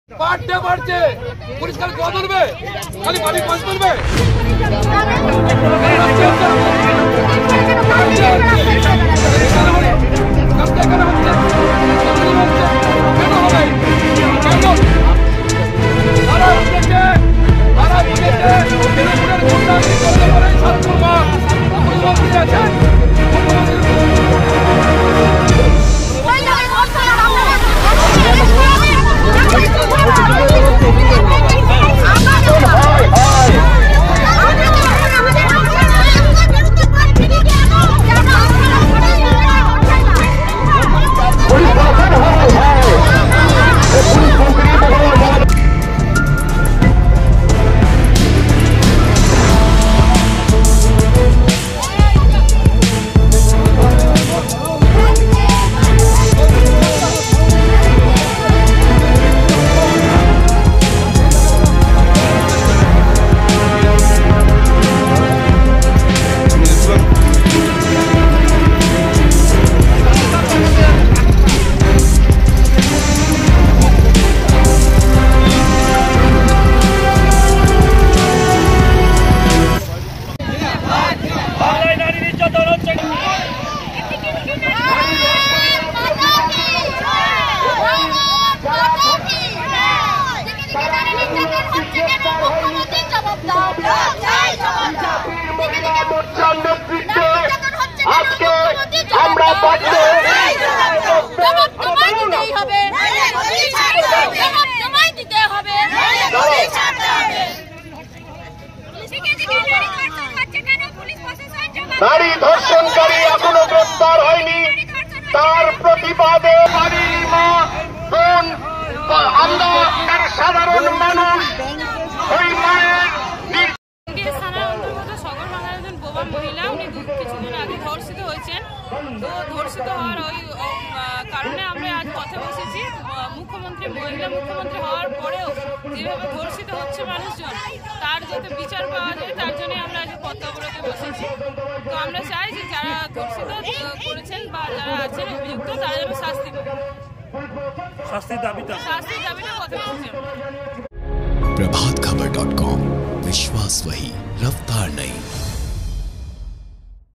পার্টে বাড়ছে পুলিশ কাল কোয়া ধরবে খালি বাড়ি পাঁচ ধরবে নারী ধর্ষণকারী এখনো গ্রেফতার হয়নি, তার প্রতিবাদে বাড়ির মা বোন আমরা সাধারণ মানুষ ওই মায়ের সগর বাংলার একজন বোবা মহিলা, উনি কিছুদিন আগে ধর্ষিত হয়েছেন। তো ধর্ষিত হওয়ার ওই কারণে আমরা আজ পথে বসেছি। মহিলা মুখ্যমন্ত্রী হওয়ার পরেও যেভাবে ধর্ষিত হচ্ছে মানুষজন, তার যাতে বিচার পাওয়া যায় তার জন্য আমরা আজ পথ অবরোধে বসেছি। তো আমরা চাই যে যারা ধর্ষিত করেছেন বা যারা আছেন অভিযুক্ত তারা যেন শাস্তি পায়। শাস্তির দাবিটা পথে বসেছি। प्रभातखबर.com, विश्वास वही, रफ्तार नहीं।